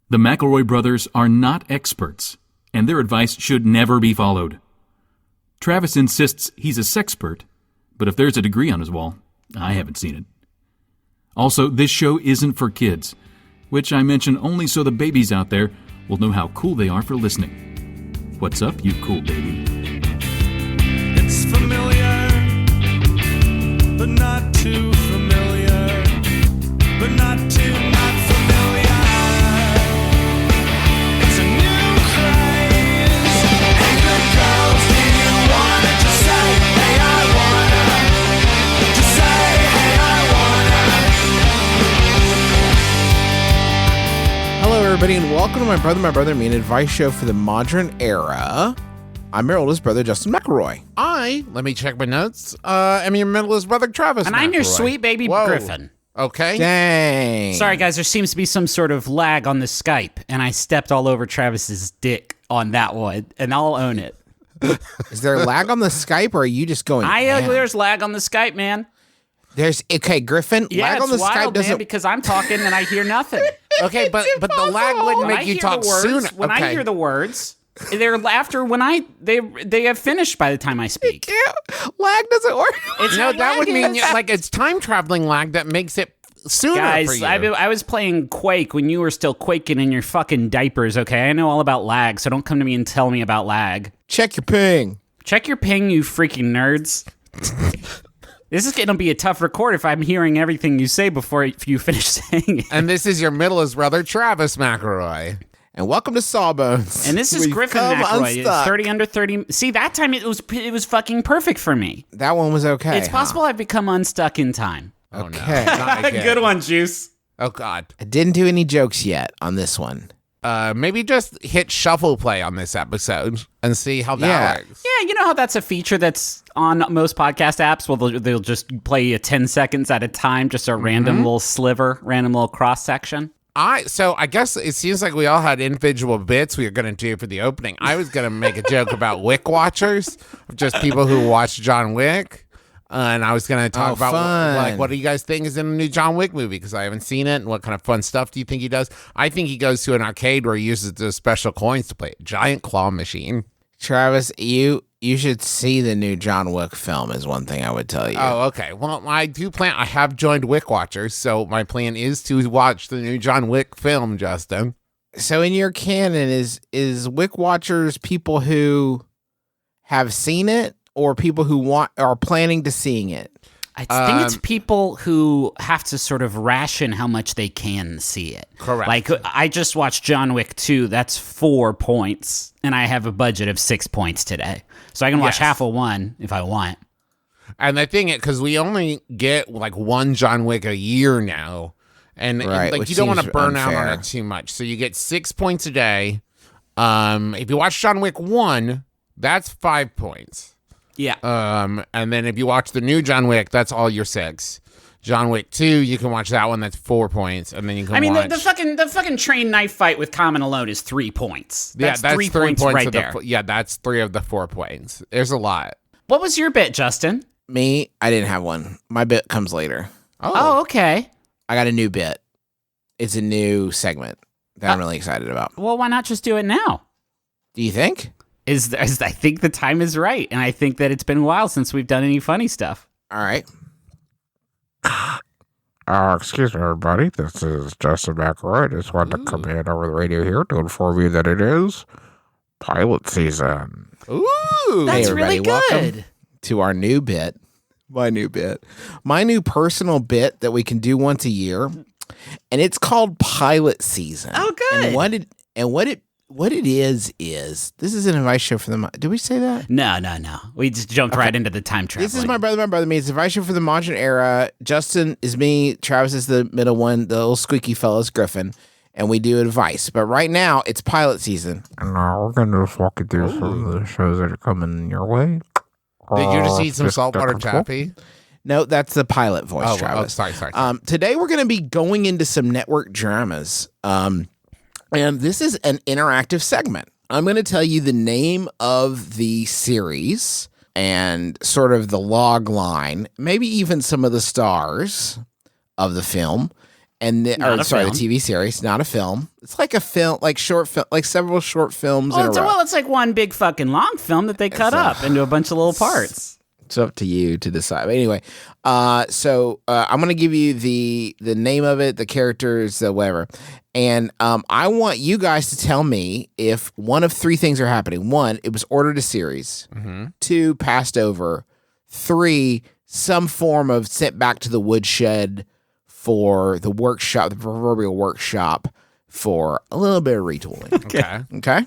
The McElroy brothers are not experts, and their advice should never be followed. Travis insists he's a sexpert, but if there's a degree on his wall, I haven't seen it. Also, this show isn't for kids, which I mention only so the babies out there will know how cool they are for listening. What's up, you cool baby? It's familiar, but not too familiar, but not too not familiar. It's a new craze. Hey, good girls, do you wanna just say, hey, I wanna? Just say, hey, I wanna. Hello, everybody, and welcome to My Brother, Me, an advice show for the modern era. I'm your oldest brother, Justin McElroy. Let me check my notes. I'm your middleest brother, Travis. And I'm your McElroy. sweet baby Whoa. Griffin. Okay. Dang. Sorry, guys, there seems to be some sort of lag on the Skype, and I stepped all over Travis's dick on that one, and I'll own it. Is there lag on the Skype, or are you just going ham? There's lag on the Skype, man. Okay, Griffin, Yeah, lag it's on the wild, Skype man, doesn't... because I'm talking and I hear nothing. Okay, but the lag wouldn't When I make you hear talk the words, sooner. when I Okay. hear the words, they're after when they have finished by the time I speak. Lag doesn't work. It's No, not that would mean lagging. like it's time traveling lag that makes it sooner for Guys, you. I was playing Quake when you were still quaking in your fucking diapers, okay? I know all about lag, so don't come to me and tell me about lag. Check your ping. Check your ping, you freaking nerds. This is going to be a tough record if I'm hearing everything you say before you finish saying it. And this is your middleest brother, Travis McElroy. And welcome to Sawbones. And this is We've Griffin come McElroy. It's unstuck. 30 under 30. See, that time it was fucking perfect for me. That one was okay. It's possible I've become unstuck in time. Oh Okay. no, not again. Good one, Juice. Oh God. I didn't do any jokes yet on this one. Maybe just hit shuffle play on this episode and see how that works. Yeah, you know how that's a feature that's on most podcast apps? Well, they'll just play you 10 seconds at a time, just a random little sliver, random little cross section. So I guess it seems like we all had individual bits we were going to do for the opening. I was going to make a joke about Wick watchers, just people who watch John Wick. And I was going to talk about fun. what do you guys think is in the new John Wick movie? Because I haven't seen it. And what kind of fun stuff do you think he does? I think he goes to an arcade where he uses those special coins to play a giant claw machine. Travis, you should see the new John Wick film is one thing I would tell you. Oh, okay. Well, I have joined Wick Watchers, so my plan is to watch the new John Wick film, Justin. So in your canon, is Wick Watchers people who have seen it or people who are planning to seeing it? I think it's people who have to sort of ration how much they can see it. Correct. Like, I just watched John Wick 2. That's 4 points, and I have a budget of 6 points today. So I can watch Yes. half of one if I want. And the thing is, because we only get like one John Wick a year now, and Right, like which you don't want to seems burn out unfair. on it too much. So you get 6 points a day. If you watch John Wick 1, that's 5 points. Yeah. And then if you watch the new John Wick, that's all your 6. John Wick 2, you can watch that one. That's 4 points, and then you can. I mean, watch... the fucking train knife fight with Common alone is 3 points. That's 3 points right of there. That's 3 of the 4 points. There's a lot. What was your bit, Justin? Me, I didn't have one. My bit comes later. Oh, okay. I got a new bit. It's a new segment that I'm really excited about. Well, why not just do it now? Do you think? I think the time is right, and I think that it's been a while since we've done any funny stuff. All right. Excuse me, everybody. This is Justin McElroy. I just wanted to come in over the radio here to inform you that it is pilot season. Ooh. That's Hey, really everybody, welcome good. to our new bit. My new bit. My new personal bit that we can do once a year. And it's called pilot season. Oh, good. And what it is this is an advice show for the... Did we say that? No. We just jumped right into the time travel. This is my brother, me. It's advice show for the modern era. Justin is me. Travis is the middle one. The little squeaky fellow is Griffin. And we do advice. But right now, it's pilot season. And we're going to just walk you through some of the shows that are coming your way. Did you just eat some Just saltwater get comfortable. taffy? No, that's the pilot voice, Oh, Travis. sorry. Today, we're going to be going into some network dramas. And this is an interactive segment. I'm going to tell you the name of the series and sort of the log line, maybe even some of the stars of the film. And the, Not or, a sorry, film. the TV series, not a film. It's like a film, like short film, like several short films in a row. Well, it's like one big fucking long film that they cut up into a bunch of little parts. It's up to you to decide. But anyway, so I'm gonna give you the name of it, the characters, the whatever, and I want you guys to tell me if one of three things are happening. One, it was ordered a series. Two, passed over. Three, some form of sent back to the woodshed for the workshop, the proverbial workshop, for a little bit of retooling. Okay.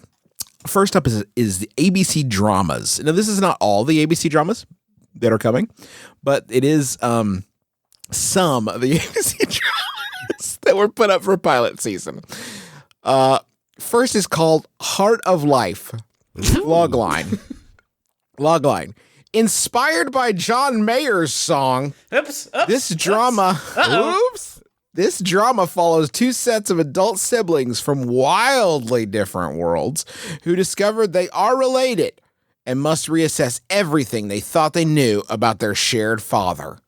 First up is the ABC dramas. Now, this is not all the ABC dramas that are coming, but it is some of the ABC dramas that were put up for pilot season. First is called Heart of Life. Logline. Inspired by John Mayer's song, this drama follows two sets of adult siblings from wildly different worlds who discovered they are related and must reassess everything they thought they knew about their shared father.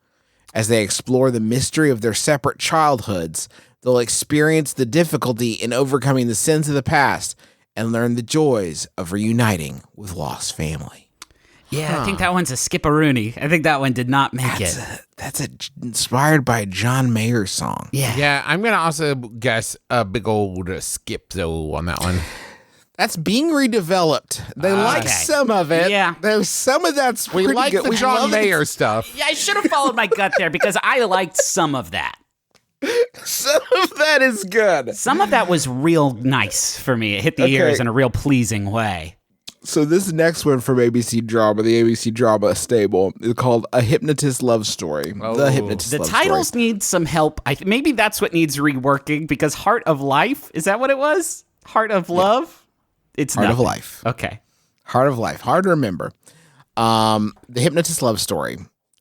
As they explore the mystery of their separate childhoods, they'll experience the difficulty in overcoming the sins of the past and learn the joys of reuniting with lost family. Yeah, I think that one's a skip-a-rooney. I think that one did not make it. That's inspired by a John Mayer song. Yeah. Yeah, I'm going to also guess a big old skip though on that one. That's being redeveloped. They like Okay. some of it. Yeah. There's some of that's We pretty like good. the We John love Mayer stuff. Yeah, I should have followed my gut there because I liked some of that. Some of that is good. Some of that was real nice for me. It hit the Okay. ears in a real pleasing way. So this next one from ABC Drama, the ABC Drama stable, is called A Hypnotist Love Story. The Hypnotist The Love titles Story. need some help. Maybe that's what needs reworking because Heart of Life, is that what it was? Heart of Love? It's Heart of nothing. Life. Okay. Heart of Life. Hard to remember. The Hypnotist Love Story.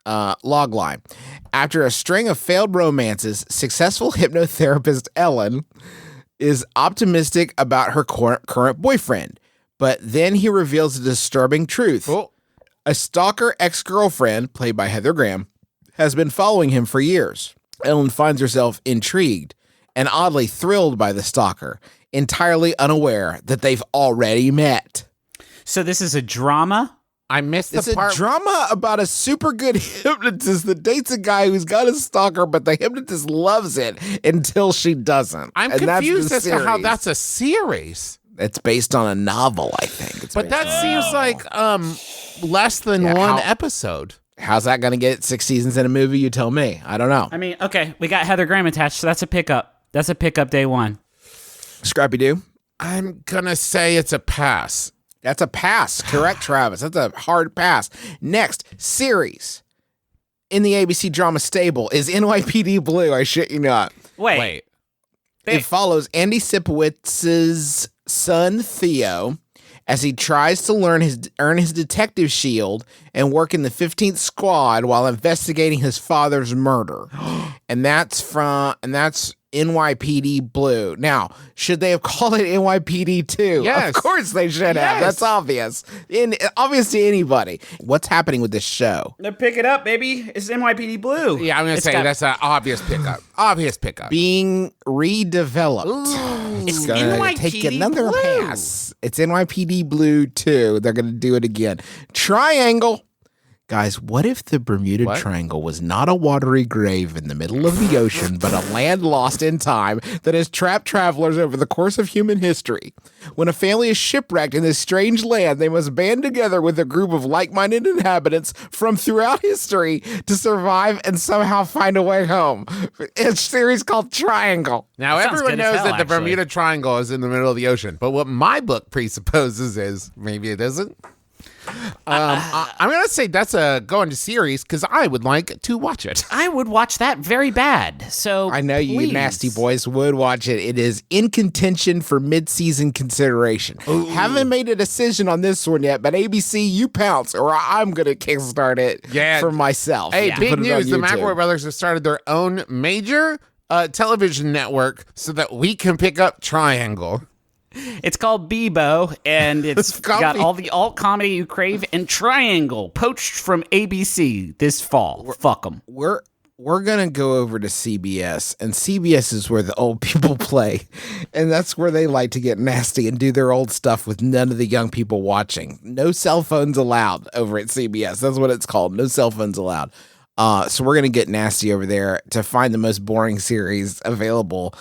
Logline. After a string of failed romances, successful hypnotherapist Ellen is optimistic about her current boyfriend. But then he reveals a disturbing truth. Oh. A stalker ex-girlfriend, played by Heather Graham, has been following him for years. Ellen finds herself intrigued and oddly thrilled by the stalker, entirely unaware that they've already met. So this is a drama? I missed It's the a part. drama about a super good hypnotist that dates a guy who's got a stalker, but the hypnotist loves it until she doesn't. I'm And that's the confused as to how series. that's a series. It's based on a novel, I think. It's But based that on a seems novel. like less than Yeah, one how- episode. How's that going to get 6 seasons in a movie? You tell me. I don't know. I mean, okay, we got Heather Graham attached, so that's a pickup. That's a pickup day one. Scrappy Doo? I'm gonna say it's a pass. That's a pass. Correct, Travis. That's a hard pass. Next, series in the ABC drama stable is NYPD Blue. I shit you not. Wait. It follows Andy Sipowitz's son, Theo, as he tries to earn his detective shield and work in the 15th Squad while investigating his father's murder. and that's NYPD Blue. Now, should they have called it NYPD 2? Yes. Of course they should have. Yes. That's obvious. Obvious to anybody. What's happening with this show? Pick it up, baby. It's NYPD Blue. Yeah, I'm gonna say that's an obvious pickup. Obvious pickup. Being redeveloped. It's Gonna NYPD take another Blue. pass. It's NYPD Blue 2. They're gonna do it again. Triangle. Guys, what if the Bermuda Triangle was not a watery grave in the middle of the ocean, but a land lost in time that has trapped travelers over the course of human history? When a family is shipwrecked in this strange land, they must band together with a group of like-minded inhabitants from throughout history to survive and somehow find a way home. It's a series called Triangle. Now, Sounds everyone good as knows hell, that the actually. Bermuda Triangle is in the middle of the ocean, but what my book presupposes is maybe it isn't. I'm going to say that's a going to series because I would like to watch it. I would watch that very bad. So I know you please. nasty boys would watch it. It is in contention for mid-season consideration. Haven't made a decision on this one yet, but ABC, you pounce, or I'm going to kickstart it for myself. Hey, to big put it on news. The YouTube. McElroy brothers have started their own major television network so that we can pick up Triangle. It's called Bebo, and it's got all the alt comedy you crave, and Triangle, poached from ABC this fall. Fuck them. We're we're going to go over to CBS, and CBS is where the old people play. And that's where they like to get nasty and do their old stuff with none of the young people watching. No cell phones allowed over at CBS. That's what it's called. No cell phones allowed. So we're going to get nasty over there to find the most boring series available.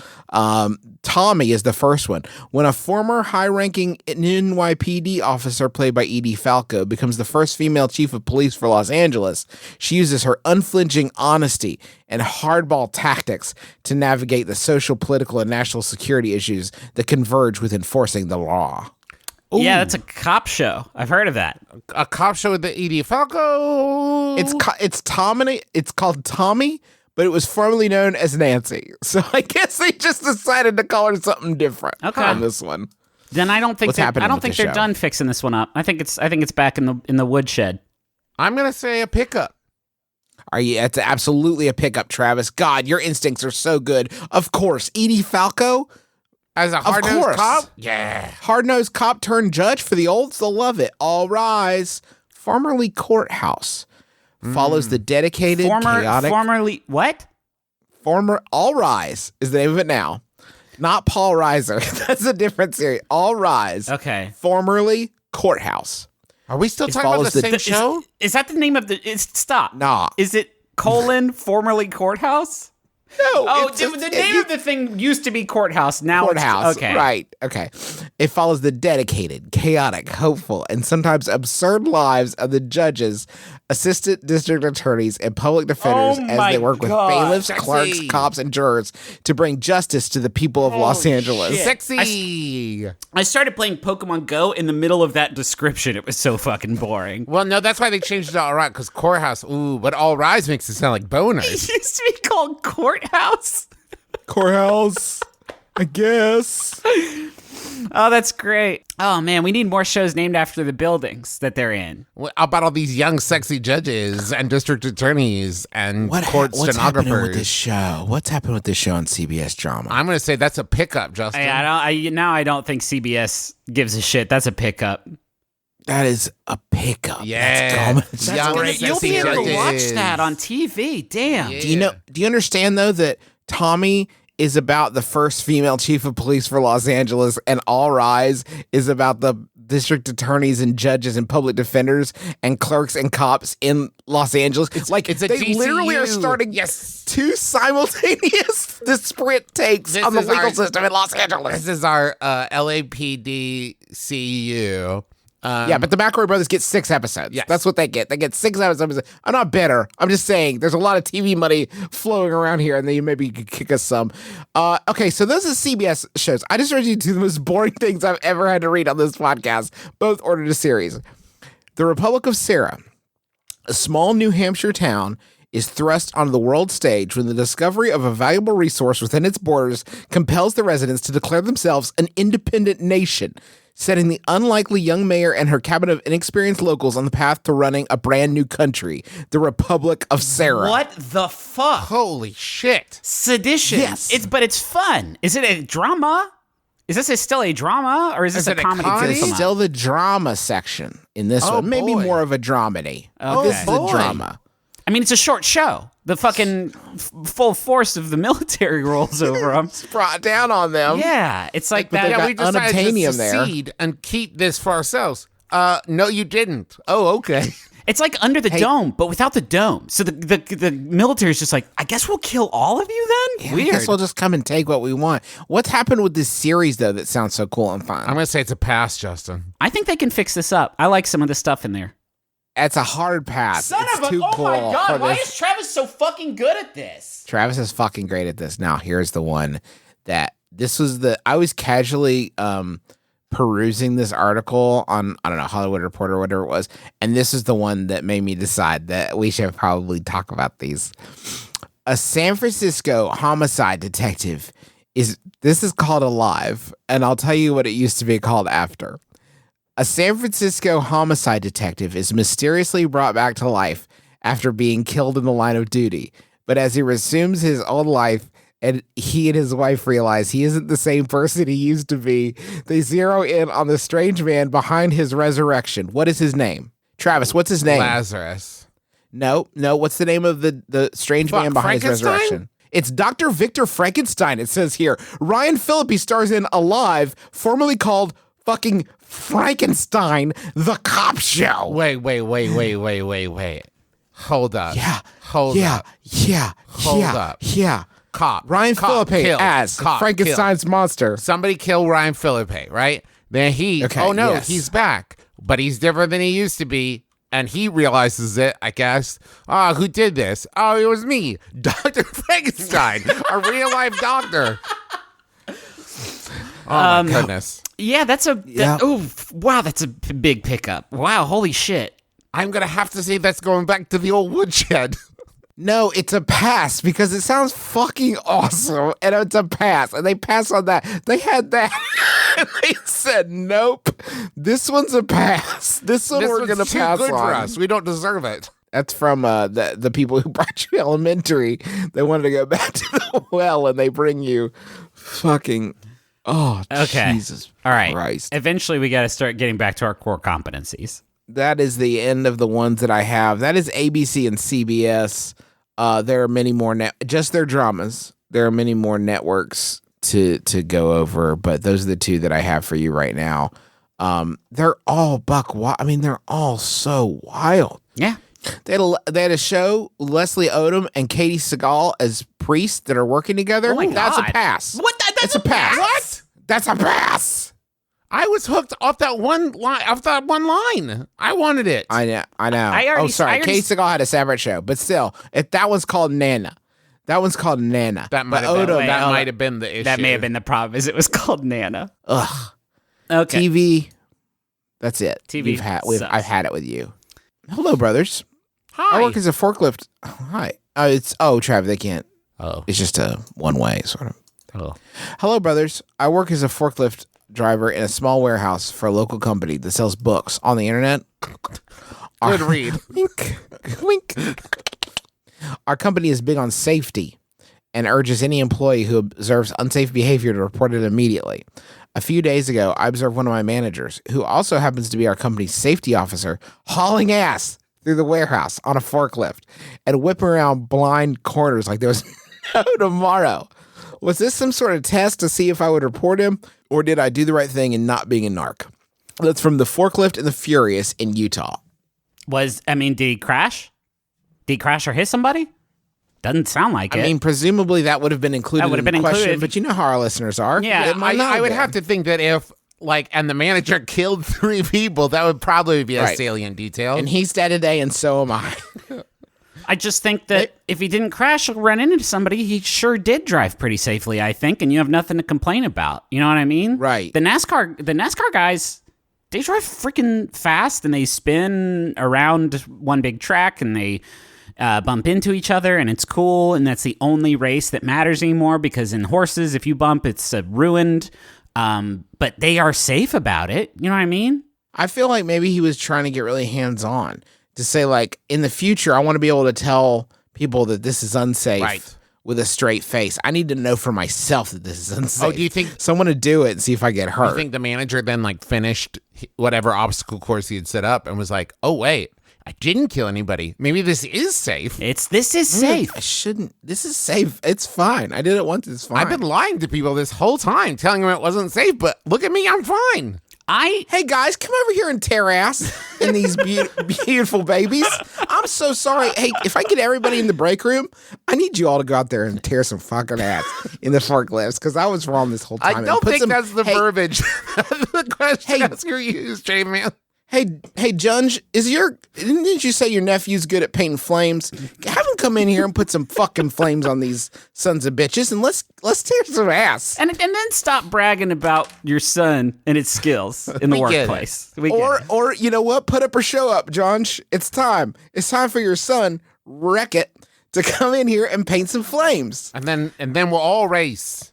Tommy is the first one. When a former high-ranking NYPD officer played by Edie Falco becomes the first female chief of police for Los Angeles, she uses her unflinching honesty and hardball tactics to navigate the social, political, and national security issues that converge with enforcing the law. Yeah, that's a cop show. I've heard of that. A cop show with the Edie Falco. It's Tommy. It's called Tommy, but it was formerly known as Nancy. So I guess they just decided to call her something different on this one. Then I don't think What's happening with they're the show? done fixing this one up. I think it's back in the woodshed. I'm gonna say a pickup. Are you? It's absolutely a pickup, Travis. God, your instincts are so good. Of course, Edie Falco. As a Of hard-nosed course. cop? Yeah. Hard-nosed cop turned judge for the olds. They'll love it. All Rise. Formerly Courthouse. Follows the dedicated, chaotic... Formerly what? All Rise is the name of it now. Not Paul Reiser. That's a different series. All Rise. Okay. Formerly Courthouse. Are we still talking about follows the the- same show? Is that the name of the? Stop. Nah. Is it formerly Courthouse? No. Oh, it's the just- name of the thing used to be Courthouse. Now Courthouse. it's okay. Right. Okay. It follows the dedicated, chaotic, hopeful, and sometimes absurd lives of the judges, assistant district attorneys, and public defenders Oh as my they work with God. bailiffs, Sexy. clerks, cops, and jurors to bring justice to the people of Los Angeles. shit. Sexy. I started playing Pokemon Go in the middle of that description. It was so fucking boring. Well, no, that's why they changed it to All Right, because Courthouse, but All Rise makes it sound like boners. It used to be called Courthouse. Courthouse, I guess. Oh, that's great. Oh man, we need more shows named after the buildings that they're in. What about all these young, sexy judges and district attorneys and court What's happening with this stenographers? show? What's happening with this show on CBS Drama? I'm going to say that's a pickup, Justin. I don't think CBS gives a shit. That's a pickup. That is a pickup. Yeah. That's Young, great. You'll be able to judges. watch that on TV. Damn. Yeah. Do you understand though that Tommy is about the first female chief of police for Los Angeles, and All Rise is about the district attorneys and judges and public defenders and clerks and cops in Los Angeles? It's like it's a they literally are DCU. starting two simultaneous disparate takes This on the is legal our- system in Los Angeles. This is our LAPD CU. Yeah, but the McElroy brothers get 6 episodes. Yes. That's what they get. They get 6 episodes. I'm not bitter. I'm just saying there's a lot of TV money flowing around here, and then you maybe could kick us some. Okay, so those are CBS shows. I just read you 2 of the most boring things I've ever had to read on this podcast, both ordered a series. The Republic of Sarah, a small New Hampshire town, is thrust onto the world stage when the discovery of a valuable resource within its borders compels the residents to declare themselves an independent nation, setting the unlikely young mayor and her cabinet of inexperienced locals on the path to running a brand new country, the Republic of Sarah. What the fuck? Holy shit. Sedition. Yes. But it's fun. Is it a drama? Is this still a drama, or is this Is a it a comedy? comedy? It's drama? still the drama section in this Oh, one. Maybe boy. more of a dramedy. Okay. This is boy. a drama. I mean, it's a short show. The fucking full force of the military rolls over them. Brought down on them. Yeah, it's like But that. they Yeah, got we decided to unobtainium there. secede and keep this for ourselves. No, you didn't. Oh, okay. It's like Under the Dome, but without the dome. So the military is just like, I guess we'll kill all of you then? Yeah, Weird. I guess we'll just come and take what we want. What's happened with this series, though, that sounds so cool and fun? I'm going to say it's a pass, Justin. I think they can fix this up. I like some of the stuff in there. It's a hard pass. It's too cool for this. Travis so fucking good at this? Travis is fucking great at this. Now, here's the one that I was casually perusing this article on, I don't know, Hollywood Reporter or whatever it was, and this is the one that made me decide that we should probably talk about these. A San Francisco homicide detective this is called Alive, and I'll tell you what it used to be called after. A San Francisco homicide detective is mysteriously brought back to life after being killed in the line of duty. But as he resumes his old life, and he and his wife realize he isn't the same person he used to be, they zero in on the strange man behind his resurrection. What is his name? Travis, what's his name? Lazarus. No. What's the name of the strange man behind his Frankenstein? resurrection? It's Dr. Victor Frankenstein. It says here. Ryan Phillippe stars in Alive, formerly called fucking Frankenstein, the cop show. Wait. Hold up. Hold up. Hold up. Yeah. Cop. Ryan Cop, Phillippe kill. as Cop, Frankenstein's monster. Somebody kill Ryan Phillippe, right? Then he's back. But he's different than he used to be. And he realizes it, I guess. Who did this? Oh, it was me, Dr. Frankenstein, a real life doctor. Oh, my goodness. Yeah, that's that's a big pickup. Wow, holy shit. I'm going to have to say that's going back to the old woodshed. No, it's a pass because it sounds fucking awesome, and it's a pass, and they pass on that. They had that. They said, "Nope, this one's a pass. This one we're gonna too pass good on." for us. We don't deserve it. That's from the people who brought you elementary. They wanted to go back to the well, and they bring you fucking. Oh, Okay. Jesus! All right. Christ. Eventually, we got to start getting back to our core competencies. That is the end of the ones that I have. That is ABC and CBS. There are many more just their dramas. There are many more networks to go over, but those are the two that I have for you right now. They're all buck wild. I mean, they're all so wild. Yeah. They had a show, Leslie Odom and Katie Seagal as priests that are working together. Oh my That's a God. pass. What? That's a pass. What? That's a pass. I was hooked off that one line. I wanted it. I know. I Sorry. already- Katie Seagal had a separate show, but still, if that one's called Nana. That one's called Nana. That might But have been, Odom- that might have been the issue. That may have been the problem, is it was called Nana. Ugh. Okay. TV. That's it. TV sucks. I've had it with you. Hello, brothers. Hi. I work as a forklift. Hi. Trav, they can't. Oh. It's just a one-way sort of. Oh. Hello, brothers. I work as a forklift driver in a small warehouse for a local company that sells books on the internet. Good read. Wink. Wink. Our company is big on safety and urges any employee who observes unsafe behavior to report it immediately. A few days ago, I observed one of my managers, who also happens to be our company's safety officer, hauling ass through the warehouse on a forklift and whipping around blind corners like there was no tomorrow. Was this some sort of test to see if I would report him, or did I do the right thing in not being a narc? That's from the Forklift and the Furious in Utah. Did he crash? Did he crash or hit somebody? Doesn't sound like it. I mean, presumably that would have been included That would have in been the question, included. but you know how our listeners are. Yeah, It might not I would been. have to think that if, and the manager killed 3 people, that would probably be a Right. salient detail. And he's dead today, and so am I. I just think that if he didn't crash or run into somebody, he sure did drive pretty safely, I think, and you have nothing to complain about. You know what I mean? Right. The NASCAR guys, they drive freaking fast and they spin around one big track and they bump into each other and it's cool, and that's the only race that matters anymore, because in horses, if you bump, it's ruined. But they are safe about it. You know what I mean? I feel like maybe he was trying to get really hands-on to say, like, in the future, I want to be able to tell people that this is unsafe Right. with a straight face. I need to know for myself that this is unsafe. do you think- So I'm going to do it and see if I get hurt. I think the manager then finished whatever obstacle course he had set up and was like, oh, wait, I didn't kill anybody. Maybe this is safe. This is safe. I shouldn't. This is safe. It's fine. I did it once. It's fine. I've been lying to people this whole time, telling them it wasn't safe, but look at me, I'm fine. Hey guys, come over here and tear ass in these beautiful babies. I'm so sorry. Hey, if I get everybody in the break room, I need you all to go out there and tear some fucking ass in the forklifts, because I was wrong this whole time. I And don't put think some- that's the hey, verbiage. The question Hey. asker used, J Man. Hey, Junge, didn't you say your nephew's good at painting flames? Have him come in here and put some fucking flames on these sons of bitches, and let's tear some ass. And then stop bragging about your son and his skills in the We get it. workplace. We get it. Or you know what? Put up or show up, Junge. It's time. It's time for your son, Wreck It, to come in here and paint some flames. And then we'll all race.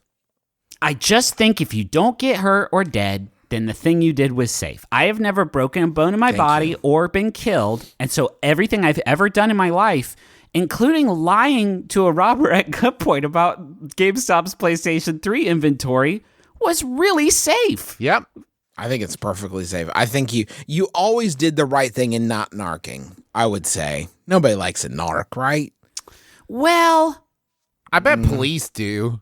I just think if you don't get hurt or dead, then the thing you did was safe. I have never broken a bone in my body or been killed, and so everything I've ever done in my life, including lying to a robber at gunpoint about GameStop's PlayStation 3 inventory, was really safe. Yep. I think it's perfectly safe. I think you always did the right thing in not narking. I would say. Nobody likes a narc, right? Well, I bet police do.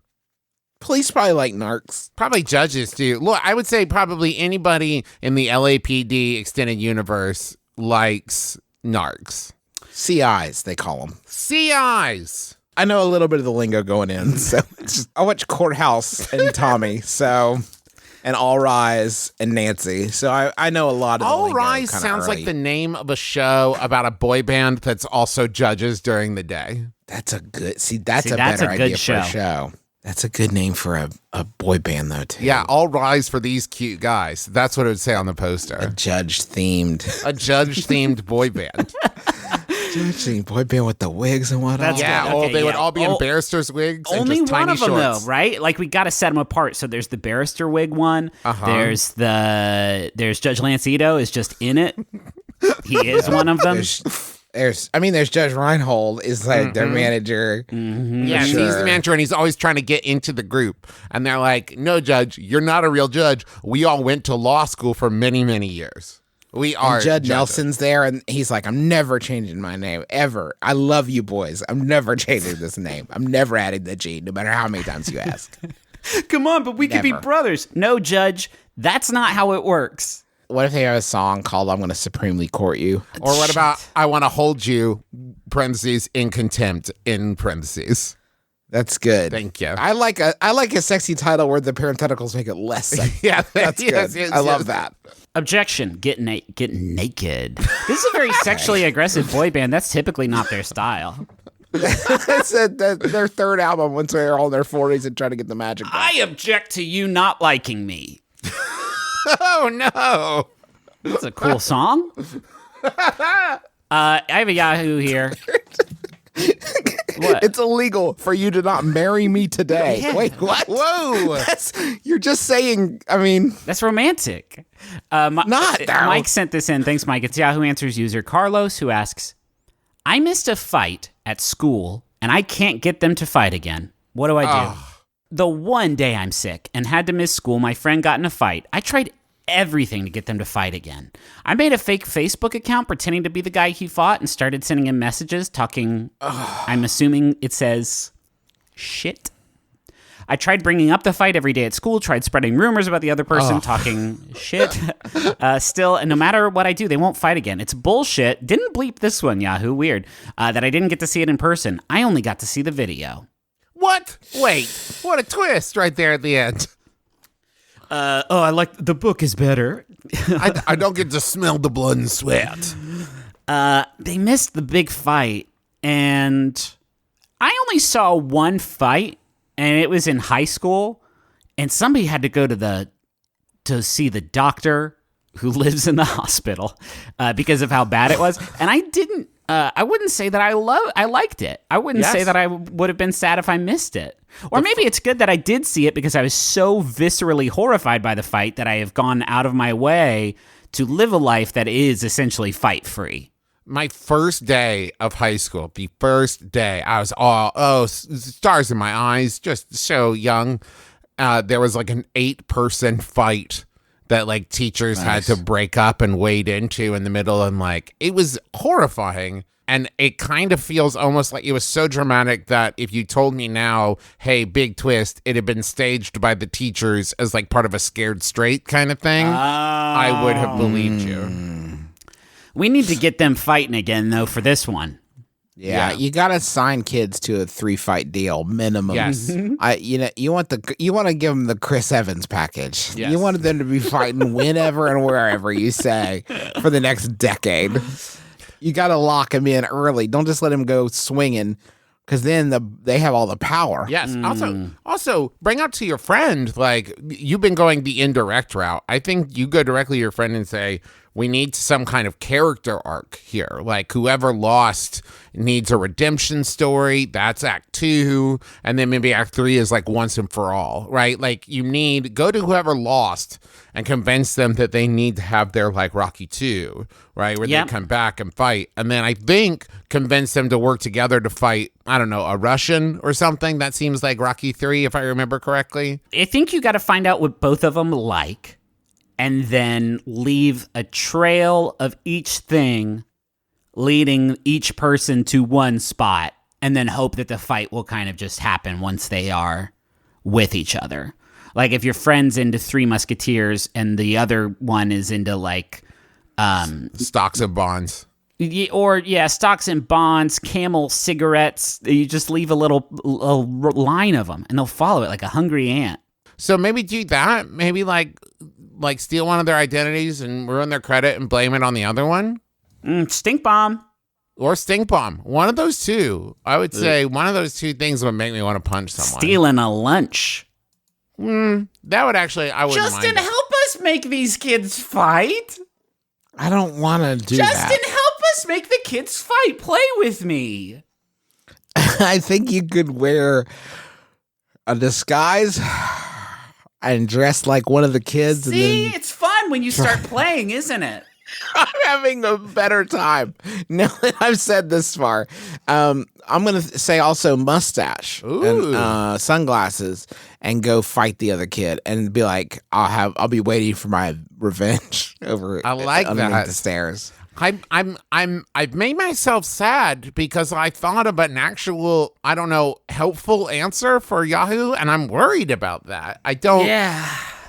Police probably like narcs. Probably judges do. Look, I would say probably anybody in the LAPD extended universe likes narcs. CIs, they call them. CIs. I know a little bit of the lingo going in, so I watch Courthouse and Tommy, and All Rise and Nancy, so I know a lot of the All lingo Rise kinda sounds early. like the name of a show about a boy band that's also judges during the day. That's a better good idea show. for a show. That's a good name for a boy band, though, too. Yeah, All Rise for these cute guys. That's what it would say on the poster. A judge-themed. A judge-themed boy band. Judge-themed boy band with the wigs and whatnot. That's Yeah, good. oh, Okay, they would yeah. all be in barrister's wigs and only just one tiny of them, shorts. though, right? Like, we got to set them apart. So there's the barrister wig one. There's Judge Lance Ito is just in it. He is one of them. There's Judge Reinhold is like their manager. Yeah, For he's sure. the manager, and he's always trying to get into the group. And they're like, "No, Judge, you're not a real judge. We all went to law school for many, many years. We are." And Judd judges." Nelson's there, and he's like, I'm never changing my name, ever. I love you boys. I'm never changing this name. I'm never adding the G, no matter how many times you ask. Come on, but we could be Never. brothers. No, Judge, that's not how it works. What if they have a song called I'm Gonna Supremely Court You? Or what about "I want to hold you" (parentheses in contempt in parentheses). That's good. Thank you. I like a sexy title where the parentheticals make it less sexy. Yeah, That's yes, good. yes, I love yes. that. Objection. Get naked. This is a very sexually aggressive boy band. That's typically not their style. That's their third album once they're all in their 40s and trying to get the magic back. I object to you not liking me. Oh no! That's a cool song. I have a Yahoo here. What? It's illegal for you to not marry me today. Yeah. Wait, what? Whoa! You're just saying, I mean, That's romantic. Mike sent this in. Thanks, Mike. It's Yahoo Answers user Carlos, who asks, I missed a fight at school, and I can't get them to fight again. What do I do? The one day I'm sick and had to miss school, my friend got in a fight. I tried everything to get them to fight again. I made a fake Facebook account pretending to be the guy he fought and started sending him messages talking, I'm assuming it says, shit. I tried bringing up the fight every day at school, tried spreading rumors about the other person, talking shit. Still, and no matter what I do, they won't fight again. It's bullshit. Didn't bleep this one, Yahoo. Weird. That I didn't get to see it in person. I only got to see the video. What? Wait, what a twist right there at the end. I like the book is better. I don't get to smell the blood and sweat. They missed the big fight, and I only saw one fight, and it was in high school, and somebody had to go to see the doctor who lives in the hospital because of how bad it was, and I didn't. I wouldn't say that I liked it. I wouldn't say that I would have been sad if I missed it. Or maybe it's good that I did see it because I was so viscerally horrified by the fight that I have gone out of my way to live a life that is essentially fight-free. My first day of high school, the first day, I was all, stars in my eyes, just so young. There was like an 8-person fight that like teachers had to break up and wade into in the middle, and like it was horrifying. And it kind of feels almost like it was so dramatic that if you told me now, hey, big twist, it had been staged by the teachers as like part of a Scared Straight kind of thing, I would have believed you. We need to get them fighting again, though, for this one. Yeah, you gotta sign kids to a 3-fight deal minimum. Yes. You want to give them the Chris Evans package. Yes. You wanted them to be fighting whenever and wherever you say for the next decade. You gotta lock them in early. Don't just let them go swinging, because then they have all the power. Yes. Also, bring up to your friend, like, you've been going the indirect route. I think you go directly to your friend and say, we need some kind of character arc here. Like, whoever lost needs a redemption story. That's Act 2. And then maybe Act 3 is like once and for all, right? Like, go to whoever lost and convince them that they need to have their, like, Rocky 2, right? Where they come back and fight. And then I think convince them to work together to fight, I don't know, a Russian or something. That seems like Rocky 3, if I remember correctly. I think you got to find out what both of them like, and then leave a trail of each thing leading each person to one spot and then hope that the fight will kind of just happen once they are with each other. Like if your friend's into Three Musketeers and the other one is into like Stocks and bonds. Stocks and bonds, Camel cigarettes. You just leave a little line of them and they'll follow it like a hungry ant. So maybe do that. Maybe like steal one of their identities and ruin their credit and blame it on the other one. Stink bomb. Or stink bomb. One of those two. I would say one of those two things would make me want to punch someone. Stealing a lunch. That would actually, I wouldn't mind. Justin, help us make these kids fight. I don't want to do that. Justin, help us make the kids fight. Play with me. I think you could wear a disguise and dress like one of the kids. See, and then... it's fun when you start playing, isn't it? I'm having a better time now that I've said this far. I'm going to say also mustache and sunglasses and go fight the other kid and be like, I'll be waiting for my revenge over. I like underneath that. the stairs. I've made myself sad because I thought of an actual, I don't know, helpful answer for Yahoo, and I'm worried about that. I don't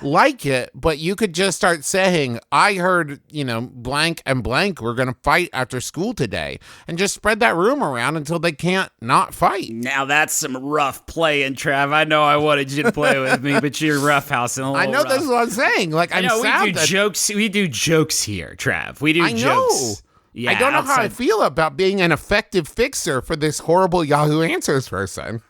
like it, but you could just start saying, I heard, blank and blank were going to fight after school today, and just spread that rumor around until they can't not fight. Now that's some rough playing, Trav. I know I wanted you to play with me, but you're roughhousing a little I know rough. that's what I'm saying. Like, I'm sad we do jokes. We do jokes here, Trav. We do I jokes. know. Yeah, I don't know how I feel about being an effective fixer for this horrible Yahoo Answers person.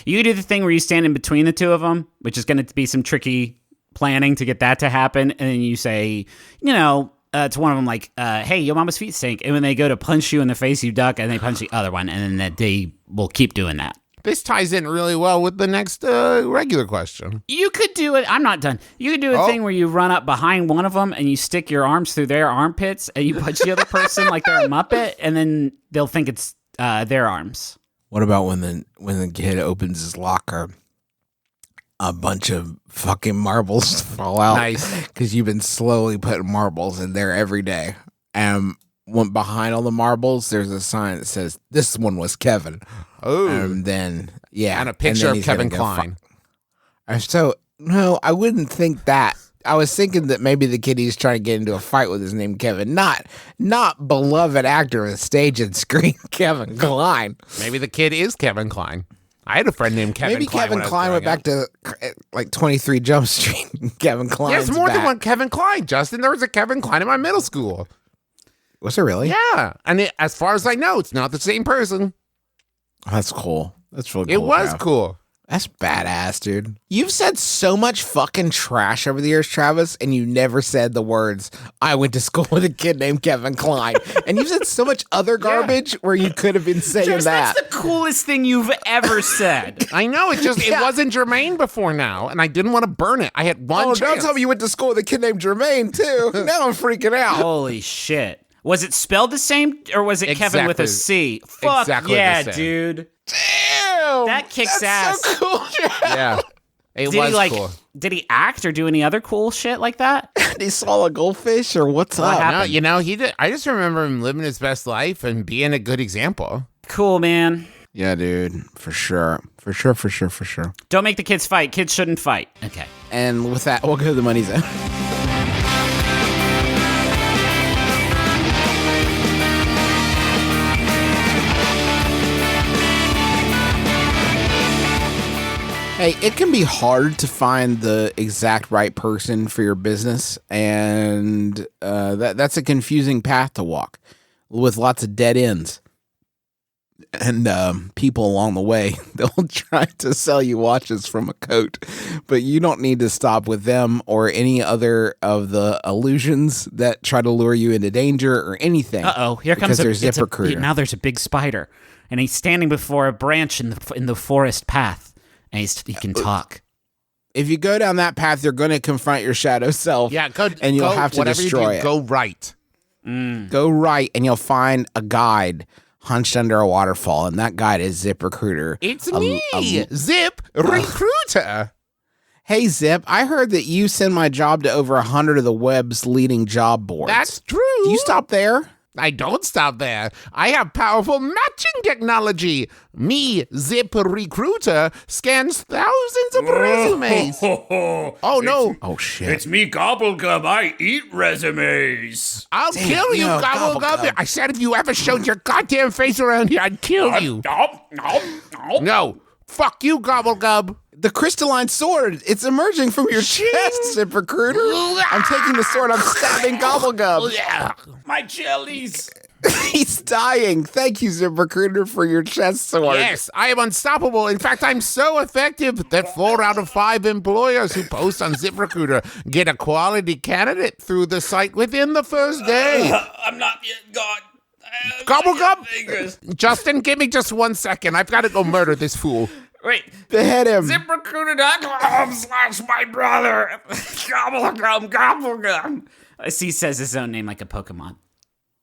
You do the thing where you stand in between the two of them, which is going to be some tricky planning to get that to happen, and then you say, to one of them like, hey, your mama's feet stink, and when they go to punch you in the face, you duck, and they punch the other one, and then that they will keep doing that. This ties in really well with the next regular question. You could do it. I'm not done. You could do a thing where you run up behind one of them and you stick your arms through their armpits and you punch the other person like they're a Muppet, and then they'll think it's their arms. What about when the kid opens his locker? A bunch of fucking marbles fall out. Nice. Because you've been slowly putting marbles in there every day. And behind all the marbles, there's a sign that says, this one was Kevin. Oh. And then, yeah. And a picture of he's Kevin gonna go Klein. So, no, I wouldn't think that. I was thinking that maybe the kid he's trying to get into a fight with is named Kevin. Not beloved actor of stage and screen, Kevin Klein. Maybe the kid is Kevin Klein. I had a friend named Kevin Maybe Klein. Kevin Klein went back to like 23 Jump Street. Kevin Klein. There's more than one Kevin Klein, Justin. There was a Kevin Klein in my middle school. Was there really? Yeah. And as far as I know, it's not the same person. Oh, that's cool. That's really cool. It was Trav. cool. That's badass, dude. You've said so much fucking trash over the years, Travis, and you never said the words, I went to school with a kid named Kevin Klein. And you've said so much other garbage where you could have been saying that. That's the coolest thing you've ever said. I know. It wasn't Jermaine before now, and I didn't want to burn it. I had one chance. Don't tell me you went to school with a kid named Jermaine, too. Now I'm freaking out. Holy shit. Was it spelled the same, or was it Kevin with a C? Fuck exactly yeah, the same. dude. Damn. That kicks ass. So cool, Travis. Yeah. It was cool. Did he act or do any other cool shit like that? Did he swallow a goldfish or what's up? happened? No, he did. I just remember him living his best life and being a good example. Cool, man. Yeah, dude. For sure. For sure. Don't make the kids fight. Kids shouldn't fight. Okay. And with that, we'll go to the money zone. Hey, it can be hard to find the exact right person for your business, and that's a confusing path to walk with lots of dead ends. And people along the way, they'll try to sell you watches from a coat, but you don't need to stop with them or any other of the illusions that try to lure you into danger or anything. Uh-oh, here comes there's ZipRecruiter. Now there's a big spider, and he's standing before a branch in the forest path. And he can talk. If you go down that path, you're going to confront your shadow self. Yeah, and you'll have to destroy it. Go right. Go right, and you'll find a guide hunched under a waterfall, and that guide is ZipRecruiter. It's me, Zip Recruiter. Hey, Zip, I heard that you send my job to over 100 of the web's leading job boards. That's true. Do you stop there? I don't stop there. I have powerful matching technology. Me, Zip Recruiter, scans thousands of resumes. Oh, no. Oh, shit. It's me, Gobblegum. I eat resumes. I'll kill you, Gobblegum. I said if you ever showed your goddamn face around here, I'd kill you. No. Fuck you, Gobblegum. The crystalline sword, it's emerging from your chest, ZipRecruiter. I'm taking the sword, I'm stabbing Gobblegum. Yeah. My jellies. He's dying. Thank you, ZipRecruiter, for your chest sword. Yes, I am unstoppable. In fact, I'm so effective that 4 out of 5 employers who post on ZipRecruiter get a quality candidate through the site within the first day. I'm not yet gone. Gobblegum! Justin, give me just 1 second. I've got to go murder this fool. Wait. Behead him. ZipRecruiter.com/my brother. Gobblegum. He says his own name like a Pokemon.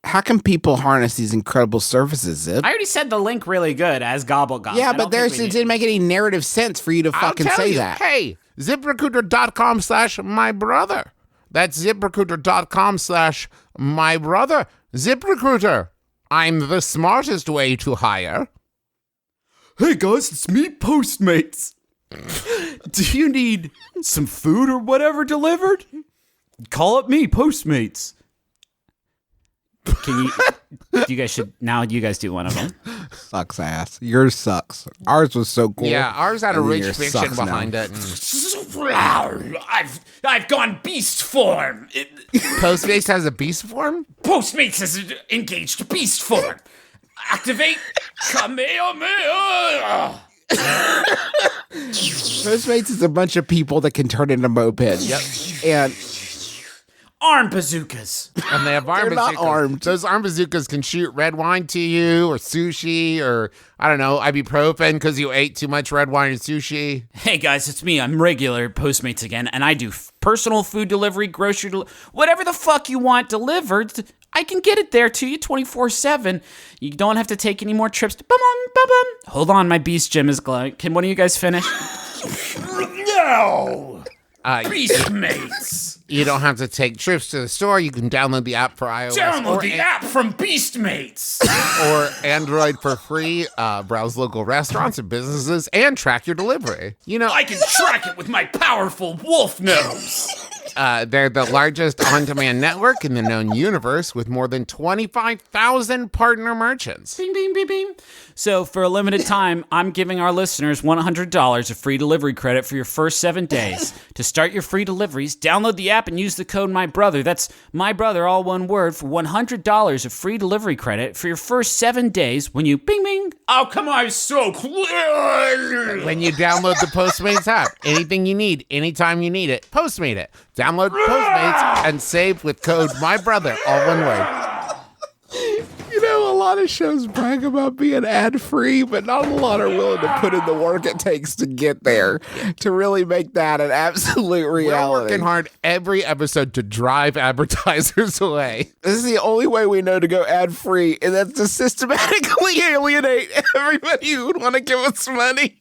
How can people harness these incredible services, Zip? I already said the link really good as Gobblegum. Yeah, but it didn't make any narrative sense for you to fucking I'll tell say you, that. Hey, ZipRecruiter.com/my brother. That's ZipRecruiter.com/my brother. ZipRecruiter. I'm the smartest way to hire. Hey guys, it's me, Postmates. Do you need some food or whatever delivered? Call up me, Postmates. Can you? You guys should now. You guys do one of them. Sucks ass. Yours sucks. Ours was so cool. Yeah, ours had a And rich yours fiction sucks now. behind it. I've gone beast form. Postmates has a beast form? Postmates has engaged beast form. Activate Kamehameha. Postmates is a bunch of people that can turn into mopeds. Yep. And Arm bazookas. And they have arm They're not bazookas. armed. Those arm bazookas can shoot red wine to you, or sushi, or I don't know, ibuprofen because you ate too much red wine and sushi. Hey guys, it's me. I'm regular Postmates again, and I do personal food delivery, grocery whatever the fuck you want delivered. I can get it there to you 24/7. You don't have to take any more trips. Hold on, my beast gym is glowing. Can one of you guys finish? No. Beastmates. You don't have to take trips to the store. You can download the app for iOS Download the app from Beastmates. or Android for free. Browse local restaurants and businesses and track your delivery. You know, I can track it with my powerful wolf nose. they're the largest on-demand network in the known universe with more than 25,000 partner merchants. Bing, bing, bing, bing. So for a limited time, I'm giving our listeners $100 of free delivery credit for your first 7 days. To start your free deliveries, download the app and use the code MyBrother. That's MyBrother, all one word, for $100 of free delivery credit for your first 7 days when you bing, bing. Oh, come on, so clear. When you download the Postmates app, anything you need, anytime you need it, Postmate it. Download Postmates and save with code MyBrother, all one word. you know, a lot of shows brag about being ad-free, but not a lot are willing to put in the work it takes to get there, to really make that an absolute We're reality. working hard every episode to drive advertisers away. This is the only way we know to go ad-free, and that's to systematically alienate everybody who would want to give us money.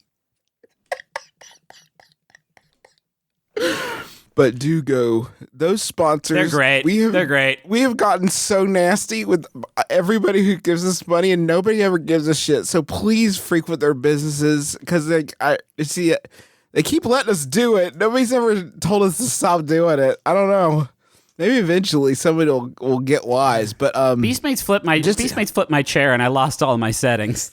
But do go. Those sponsors. They're great. They're great. We have gotten so nasty with everybody who gives us money, and nobody ever gives us shit. So please frequent their businesses, because they keep letting us do it. Nobody's ever told us to stop doing it. I don't know. Maybe eventually somebody will get wise. But Beastmates flipped my chair, and I lost all of my settings.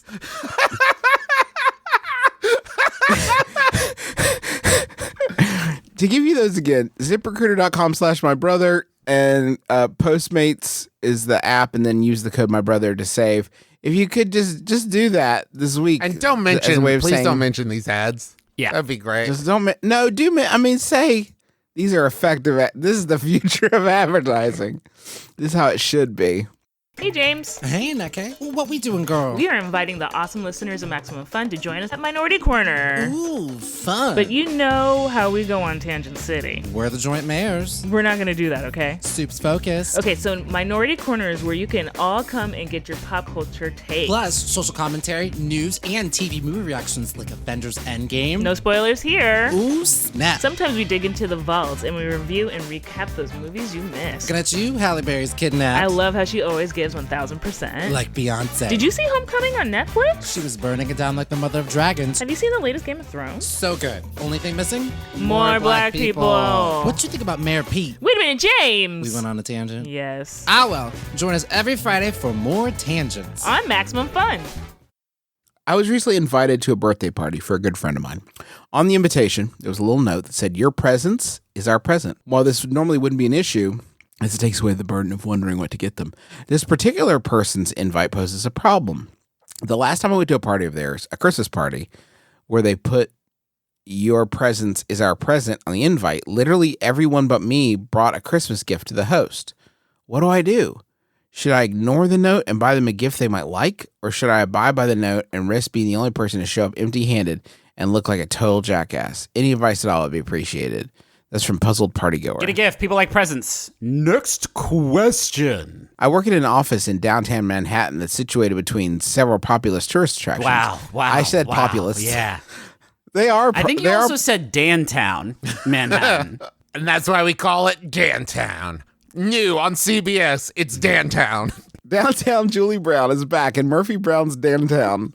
To give you those again, ZipRecruiter.com/mybrother, and Postmates is the app, and then use the code MyBrother to save. If you could just do that this week, And don't mention, please don't mention these ads. Yeah. That'd be great. Just don't. Say these are effective. This is the future of advertising. This is how it should be. Hey, James. Hey, Neke. What we doing, girl? We are inviting the awesome listeners of Maximum Fun to join us at Minority Corner. Ooh, fun. But you know how we go on Tangent City. We're the joint mayors. We're not going to do that, okay? Soup's focused. Okay, so Minority Corner is where you can all come and get your pop culture take. Plus, social commentary, news, and TV movie reactions like Avengers Endgame. No spoilers here. Ooh, snap. Sometimes we dig into the vaults and we review and recap those movies you missed. Looking at you, Halle Berry's kidnapped. I love how she always gives Housewives 1000%. Like Beyonce. Did you see Homecoming on Netflix? She was burning it down like the mother of dragons. Have you seen the latest Game of Thrones? So good. Only thing missing? More black people. What you think about Mayor Pete? Wait a minute, James! We went on a tangent? Yes. Ah, well. Join us every Friday for more tangents. On Maximum Fun. I was recently invited to a birthday party for a good friend of mine. On the invitation, there was a little note that said, "Your presence is our present." While this normally wouldn't be an issue, as it takes away the burden of wondering what to get them, this particular person's invite poses a problem. The last time I went to a party of theirs, a Christmas party, where they put "Your presence is our present" on the invite, literally everyone but me brought a Christmas gift to the host. What do I do? Should I ignore the note and buy them a gift they might like? Or should I abide by the note and risk being the only person to show up empty-handed and look like a total jackass? Any advice at all would be appreciated. That's from Puzzled Partygoer. Get a gift. People like presents. Next question. I work in an office in downtown Manhattan that's situated between several populous tourist attractions. Wow. I said populous. Yeah. They are. I think you also said Dantown, Manhattan. And that's why we call it Dantown. New on CBS, it's Dantown. Downtown Julie Brown is back in Murphy Brown's Dantown.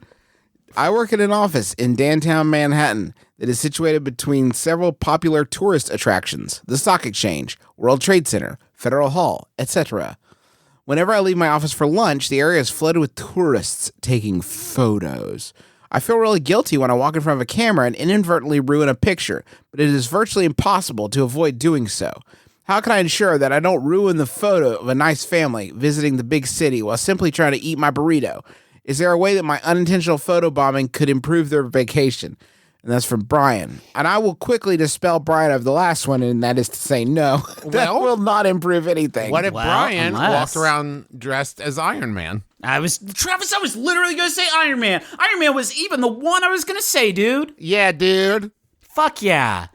I work in an office in downtown Manhattan that is situated between several popular tourist attractions, the Stock Exchange, World Trade Center, Federal Hall, etc. Whenever I leave my office for lunch, the area is flooded with tourists taking photos. I feel really guilty when I walk in front of a camera and inadvertently ruin a picture, but it is virtually impossible to avoid doing so. How can I ensure that I don't ruin the photo of a nice family visiting the big city while simply trying to eat my burrito? Is there a way that my unintentional photobombing could improve their vacation? And that's from Brian. And I will quickly dispel Brian of the last one, and that is to say no. That will not improve anything. What if Brian walked around dressed as Iron Man? Travis, I was literally going to say Iron Man. Iron Man was even the one I was going to say, dude. Yeah, dude. Fuck yeah.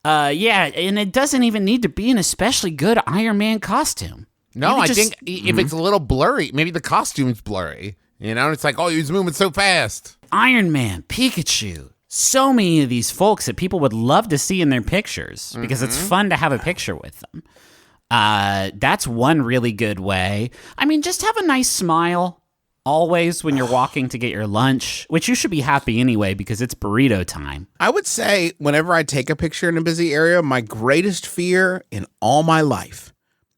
Yeah, and it doesn't even need to be an especially good Iron Man costume. No, I think if it's a little blurry, maybe the costume's blurry. You know, it's like, oh, he's moving so fast. Iron Man, Pikachu. So many of these folks that people would love to see in their pictures because it's fun to have a picture with them. That's one really good way. I mean, just have a nice smile always when you're walking to get your lunch, which you should be happy anyway because it's burrito time. I would say whenever I take a picture in a busy area, my greatest fear in all my life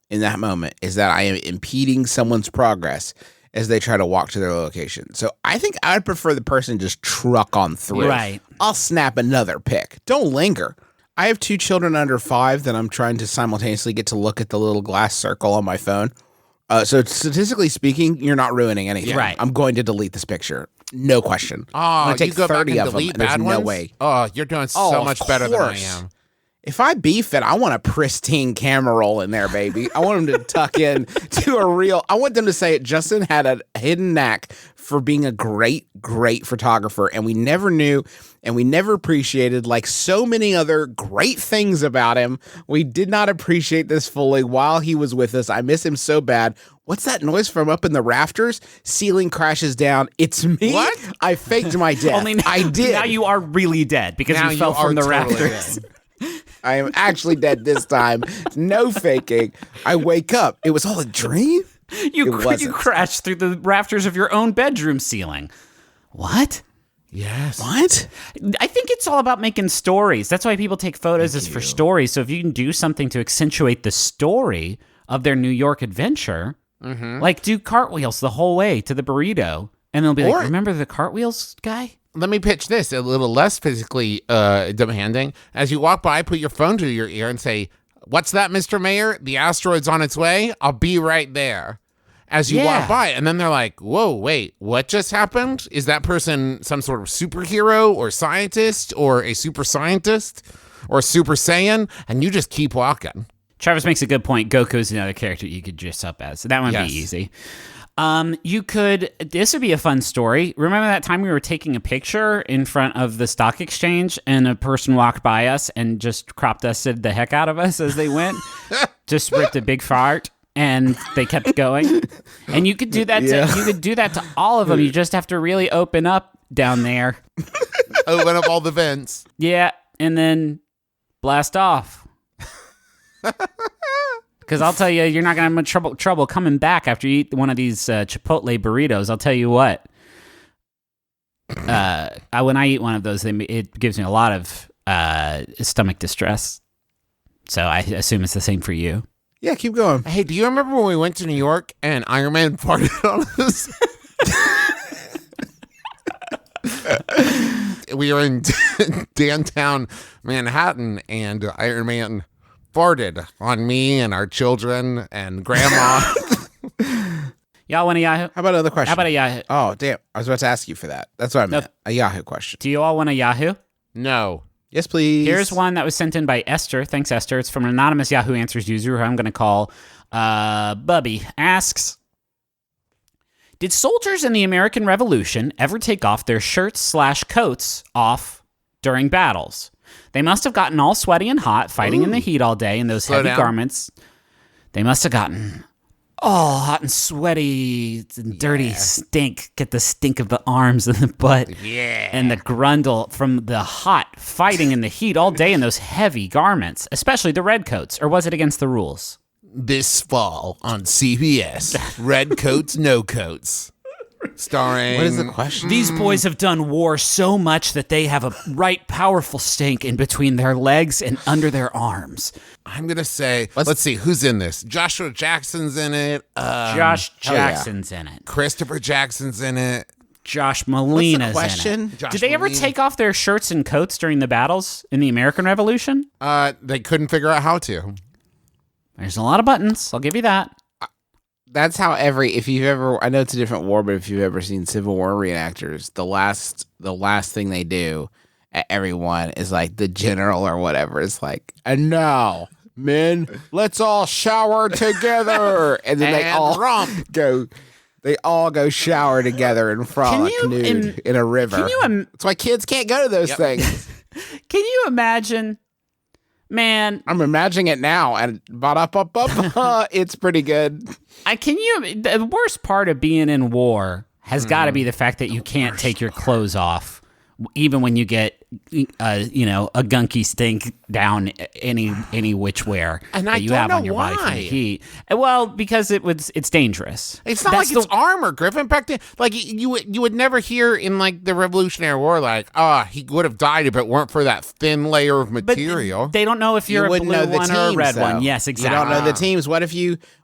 in that moment is that I am impeding someone's progress as they try to walk to their location. So I think I'd prefer the person just truck on through. Right. I'll snap another pic. Don't linger. I have 2 children under 5 that I'm trying to simultaneously get to look at the little glass circle on my phone. So statistically speaking, you're not ruining anything. Right. I'm going to delete this picture. No question. Oh, I'm going to take you go 30 back and of them. delete There's bad no ones? way. Oh, you're doing so much better than I am. If I beef it, I want a pristine camera roll in there, baby. I want them to tuck in to a real. I want them to say Justin had a hidden knack for being a great, great photographer, and we never knew, and we never appreciated, like so many other great things about him. We did not appreciate this fully while he was with us. I miss him so bad. What's that noise from up in the rafters? Ceiling crashes down. It's me. What? I faked my death. Only now, I did. Now you are really dead because Now you fell you are from the totally rafters. I am actually dead this time. No faking. I wake up. It was all a dream? You wasn't. crashed through the rafters of your own bedroom ceiling. What? Yes. What? I think it's all about making stories. That's why people take photos is for stories. So if you can do something to accentuate the story of their New York adventure, like do cartwheels the whole way to the burrito, and they'll be like, remember the cartwheels guy? Let me pitch this a little less physically demanding. As you walk by, put your phone to your ear and say, "What's that, Mr. Mayor? The asteroid's on its way. I'll be right there." As you walk by, and then they're like, "Whoa, wait, what just happened? Is that person some sort of superhero or scientist or a super scientist or Super Saiyan?" And you just keep walking. Travis makes a good point. Goku's another character you could dress up as. That would be easy. You could, this would be a fun story. Remember that time we were taking a picture in front of the stock exchange and a person walked by us and just crop dusted the heck out of us as they went? Just ripped a big fart and they kept going. And you could do that you could do that to all of them. You just have to really open up down there. Open up all the vents. Yeah, and then blast off. Because I'll tell you, you're not going to have much trouble coming back after you eat one of these Chipotle burritos. I'll tell you what. When I eat one of those, it gives me a lot of stomach distress. So I assume it's the same for you. Yeah, keep going. Hey, do you remember when we went to New York and Iron Man farted on us? We were in Dantown, Manhattan, and Iron Man farted on me and our children and Grandma. Y'all want a Yahoo? How about another question? How about a Yahoo? Oh, damn. I was about to ask you for that. That's what I meant. A Yahoo question. Do you all want a Yahoo? No. Yes, please. Here's one that was sent in by Esther. Thanks, Esther. It's from an anonymous Yahoo Answers user who I'm going to call Bubby. Asks, did soldiers in the American Revolution ever take off their shirts/coats off during battles? They must have gotten all sweaty and hot, fighting in the heat all day in those heavy garments. They must have gotten all hot and sweaty and dirty stink. Get the stink of the arms and the butt. Yeah. And the grundle from the hot fighting in the heat all day in those heavy garments, especially the red coats. Or was it against the rules? This fall on CBS, Red Coats, No Coats. Starring... What is the question? These boys have done war so much that they have a right powerful stink in between their legs and under their arms. I'm going to say, let's see, who's in this? Joshua Jackson's in it. Josh Jackson's in it. Christopher Jackson's in it. Josh Molina's question? in it. Did they ever take off their shirts and coats during the battles in the American Revolution? They couldn't figure out how to. There's a lot of buttons. I'll give you that. That's how if you've ever, I know it's a different war, but if you've ever seen Civil War reenactors, the last thing they do at everyone is like the general or whatever is like, and now, men, let's all shower together. And then they all go shower together and frolic nude in a river. That's why kids can't go to those things. Can you imagine? Man, I'm imagining it now, and it's pretty good. The worst part of being in war has got to be the fact that you can't take your clothes off, even when you get, a gunky stink down any which where and that I you don't have know on your body from why. the heat. Well, because it's dangerous. It's not like it's armor, Griffin. Back then, like you would never hear in like the Revolutionary War, like, he would have died if it weren't for that thin layer of material. They don't know if you're a blue one or a red one. Yes, exactly. You don't know the teams. What if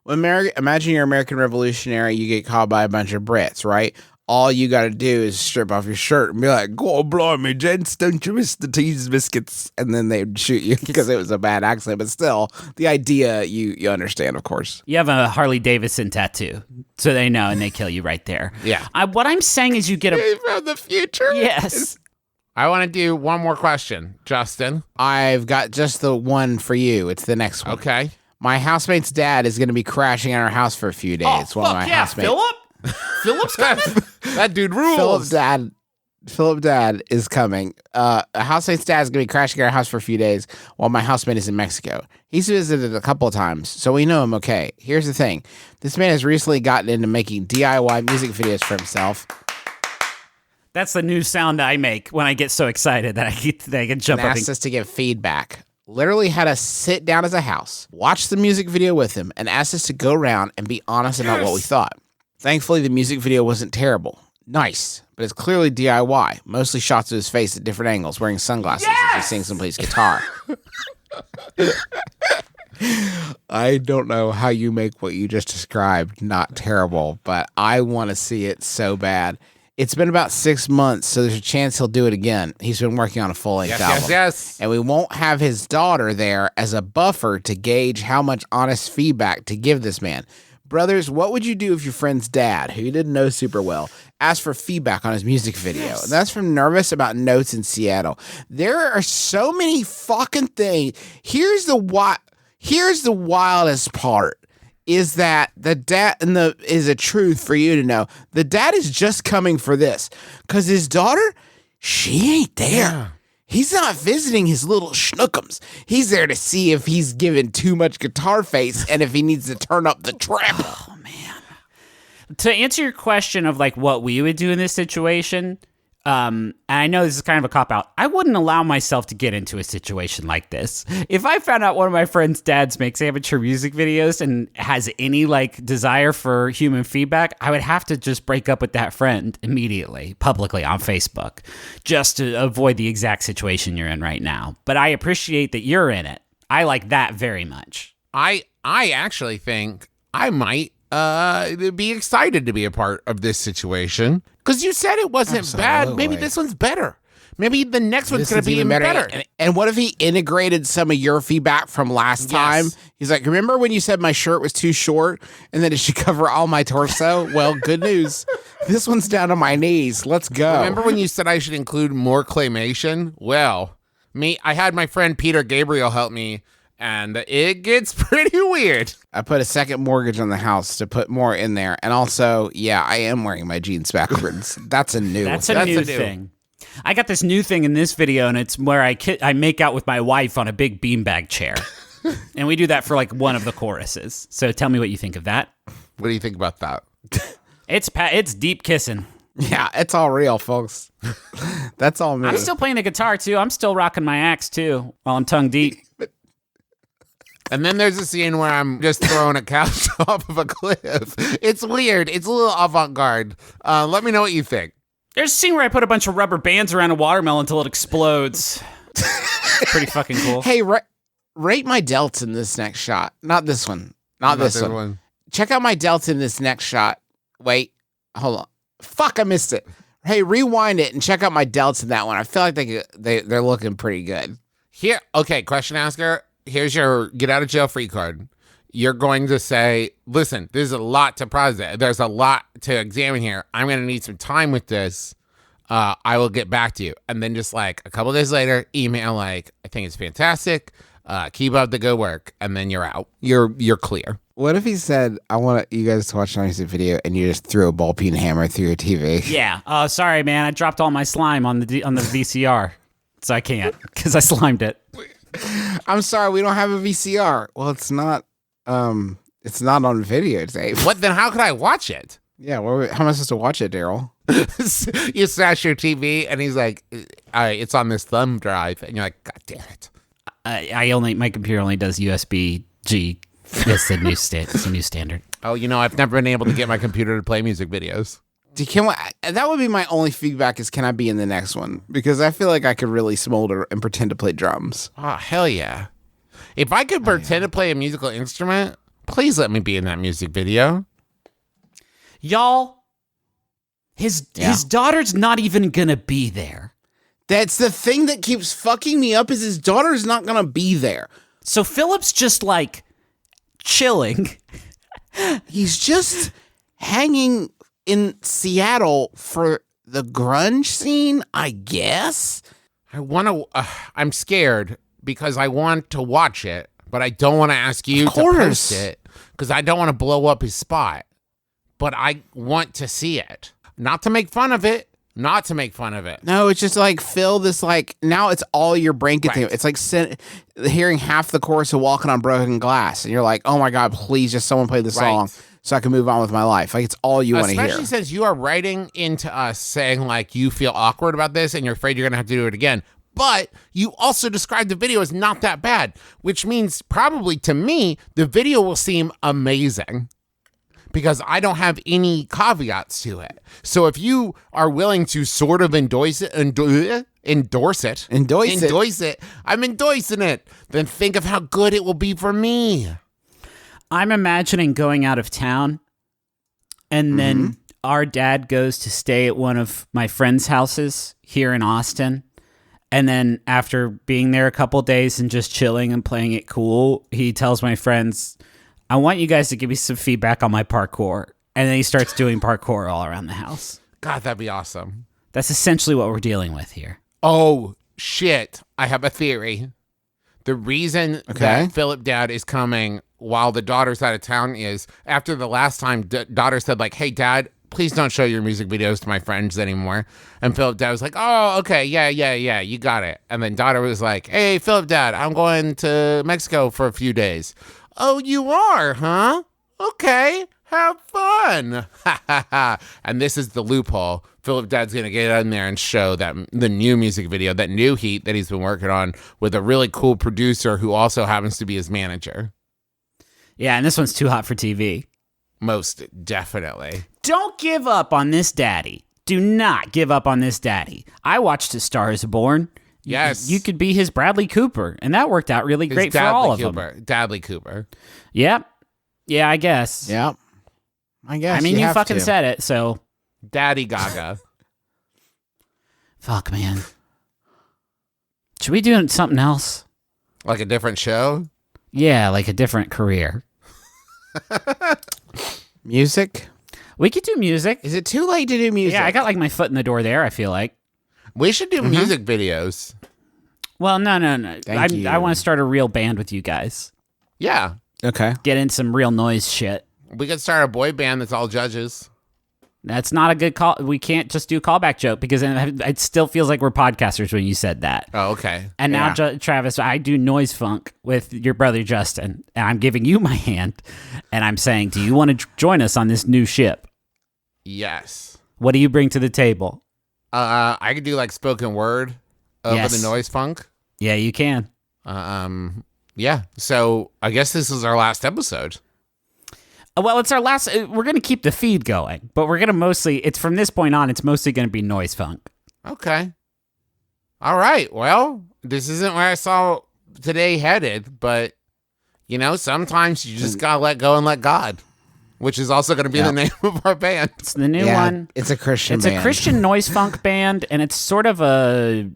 imagine you're American Revolutionary, you get caught by a bunch of Brits, right? All you got to do is strip off your shirt and be like, "Go blimey, gents, don't you miss the teas biscuits?" And then they'd shoot you because it was a bad accident. But still, the idea you understand, of course. You have a Harley Davidson tattoo, so they know and they kill you right there. Yeah. What I'm saying is, you get from the future. Yes. I want to do one more question, Justin. I've got just the one for you. It's the next one. Okay. My housemate's dad is going to be crashing at our house for a few days. Oh, fuck yeah, Philip? Philip's coming? That dude rules. Philip dad is coming. A housemate's dad is going to be crashing at our house for a few days while my housemate is in Mexico. He's visited a couple of times, so we know him okay. Here's the thing. This man has recently gotten into making DIY music videos for himself. That's the new sound I make when I get so excited that I can jump and up. Asked us to give feedback. Literally had us sit down as a house, watch the music video with him, and asked us to go around and be honest about what we thought. Thankfully, the music video wasn't terrible. Nice, but it's clearly DIY. Mostly shots of his face at different angles, wearing sunglasses as he sings and plays guitar. I don't know how you make what you just described not terrible, but I want to see it so bad. It's been about 6 months, so there's a chance he'll do it again. He's been working on a full-length album. Yes. And we won't have his daughter there as a buffer to gauge how much honest feedback to give this man. Brothers, what would you do if your friend's dad, who you didn't know super well, asked for feedback on his music video? Yes. And that's from Nervous About Notes in Seattle. There are so many fucking things. Here's the wildest part. Is that the dad is a truth for you to know. The dad is just coming for this. Because his daughter, she ain't there. Yeah. He's not visiting his little schnookums. He's there to see if he's given too much guitar face and if he needs to turn up the treble. Oh, man. To answer your question of like what we would do in this situation, And I know this is kind of a cop-out. I wouldn't allow myself to get into a situation like this. If I found out one of my friend's dads makes amateur music videos and has any like desire for human feedback, I would have to just break up with that friend immediately, publicly on Facebook, just to avoid the exact situation you're in right now. But I appreciate that you're in it. I like that very much. I actually think I might be excited to be a part of this situation. Because you said it wasn't bad. Maybe this one's better. Maybe the next one's going to be even better. And what if he integrated some of your feedback from last time? He's like, remember when you said my shirt was too short and that it should cover all my torso? Well, good news. This one's down to my knees. Let's go. Remember when you said I should include more claymation? Well, I had my friend Peter Gabriel help me, and it gets pretty weird. I put a second mortgage on the house to put more in there. And also, yeah, I am wearing my jeans backwards. That's a new thing. I got this new thing in this video, and it's where I make out with my wife on a big beanbag chair. And we do that for like one of the choruses. So tell me what you think of that. What do you think about that? It's deep kissing. Yeah, it's all real, folks. That's all me. I'm still playing the guitar, too. I'm still rocking my axe, too, while I'm tongue deep. And then there's a scene where I'm just throwing a couch off of a cliff. It's weird. It's a little avant-garde. Let me know what you think. There's a scene where I put a bunch of rubber bands around a watermelon until it explodes. Pretty fucking cool. Hey, rate my delts in this next shot. Not this one. Not this one. Check out my delts in this next shot. Wait. Hold on. Fuck, I missed it. Hey, rewind it and check out my delts in that one. I feel like they're looking pretty good. Here, okay, question asker. Here's your get out of jail free card. You're going to say, listen, there's a lot to process. There's a lot to examine here. I'm going to need some time with this. I will get back to you. And then just like a couple days later, email like, I think it's fantastic. Keep up the good work. And then you're out. You're clear. What if he said, I want you guys to watch a music video and you just threw a ball peen hammer through your TV? Yeah. Oh, sorry, man. I dropped all my slime on the VCR. So I can't because I slimed it. I'm sorry, we don't have a VCR. Well, it's not on videotape. What then? How could I watch it? Yeah, how am I supposed to watch it, Daryl? You smash your TV, and he's like, "It's on this thumb drive," and you're like, "God damn it!" My computer only does USB-G. It's the new standard. Oh, I've never been able to get my computer to play music videos. That would be my only feedback is can I be in the next one? Because I feel like I could really smolder and pretend to play drums. Oh, hell yeah. If I could pretend to play a musical instrument, please let me be in that music video. Y'all, his daughter's not even gonna be there. That's the thing that keeps fucking me up is his daughter's not gonna be there. So Philip's just like chilling. He's just hanging in Seattle for the grunge scene, I guess. I'm scared because I want to watch it, but I don't want to ask you to post it because I don't want to blow up his spot. But I want to see it. Not to make fun of it. No, it's just like, Phil, this like, now it's all your brain can think of. It's like hearing half the chorus of Walking on Broken Glass. And you're like, oh my God, please just someone play the song so I can move on with my life. Like, it's all you want to hear. Especially since you are writing into us saying like you feel awkward about this and you're afraid you're going to have to do it again. But you also described the video as not that bad, which means probably to me, the video will seem amazing. Because I don't have any caveats to it. So if you are willing to sort of endorse it, I'm endorsing it, then think of how good it will be for me. I'm imagining going out of town, and then our dad goes to stay at one of my friends' houses here in Austin. And then after being there a couple days and just chilling and playing it cool, he tells my friends, I want you guys to give me some feedback on my parkour. And then he starts doing parkour all around the house. God, that'd be awesome. That's essentially what we're dealing with here. Oh, shit. I have a theory. The reason that Philip Dad is coming while the daughter's out of town is after the last time daughter said like, hey, Dad, please don't show your music videos to my friends anymore. And Philip Dad was like, oh, okay, yeah, you got it. And then daughter was like, hey, Philip Dad, I'm going to Mexico for a few days. Oh, you are, huh? Okay. Have fun. And this is the loophole. Philip Dad's going to get in there and show that the new music video, that new heat that he's been working on with a really cool producer who also happens to be his manager. Yeah, and this one's too hot for TV. Most definitely. Don't give up on this daddy. Do not give up on this daddy. I watched A Star is Born. Yes. You could be his Bradley Cooper, and that worked out really great for all of them. Dadley Cooper. Yep. Yeah, I guess. Yep. I guess. I mean, you have fucking to. said it, so. Daddy Gaga. Fuck, man. Should we do something else? Like a different show? Yeah, like a different career. Music? We could do music. Is it too late to do music? Yeah, I got like my foot in the door there, I feel like. We should do music videos. Well, no. Thank you. I want to start a real band with you guys. Yeah. Okay. Get in some real noise shit. We could start a boy band that's all judges. That's not a good call. We can't just do callback joke because it still feels like we're podcasters when you said that. Oh, okay. And now, Travis, I do noise funk with your brother Justin, and I'm giving you my hand, and I'm saying, do you want to join us on this new ship? Yes. What do you bring to the table? I could do like spoken word over the noise funk. Yeah, you can. Yeah. So I guess this is our last episode. Well, it's our last. We're going to keep the feed going, but we're going to mostly. It's from this point on. It's mostly going to be noise funk. Okay. All right. Well, this isn't where I saw today headed, but sometimes you just gotta let go and let God, which is also going to be the name of our band. It's the new one. It's a Christian. It's a Christian noise funk band, and it's sort of a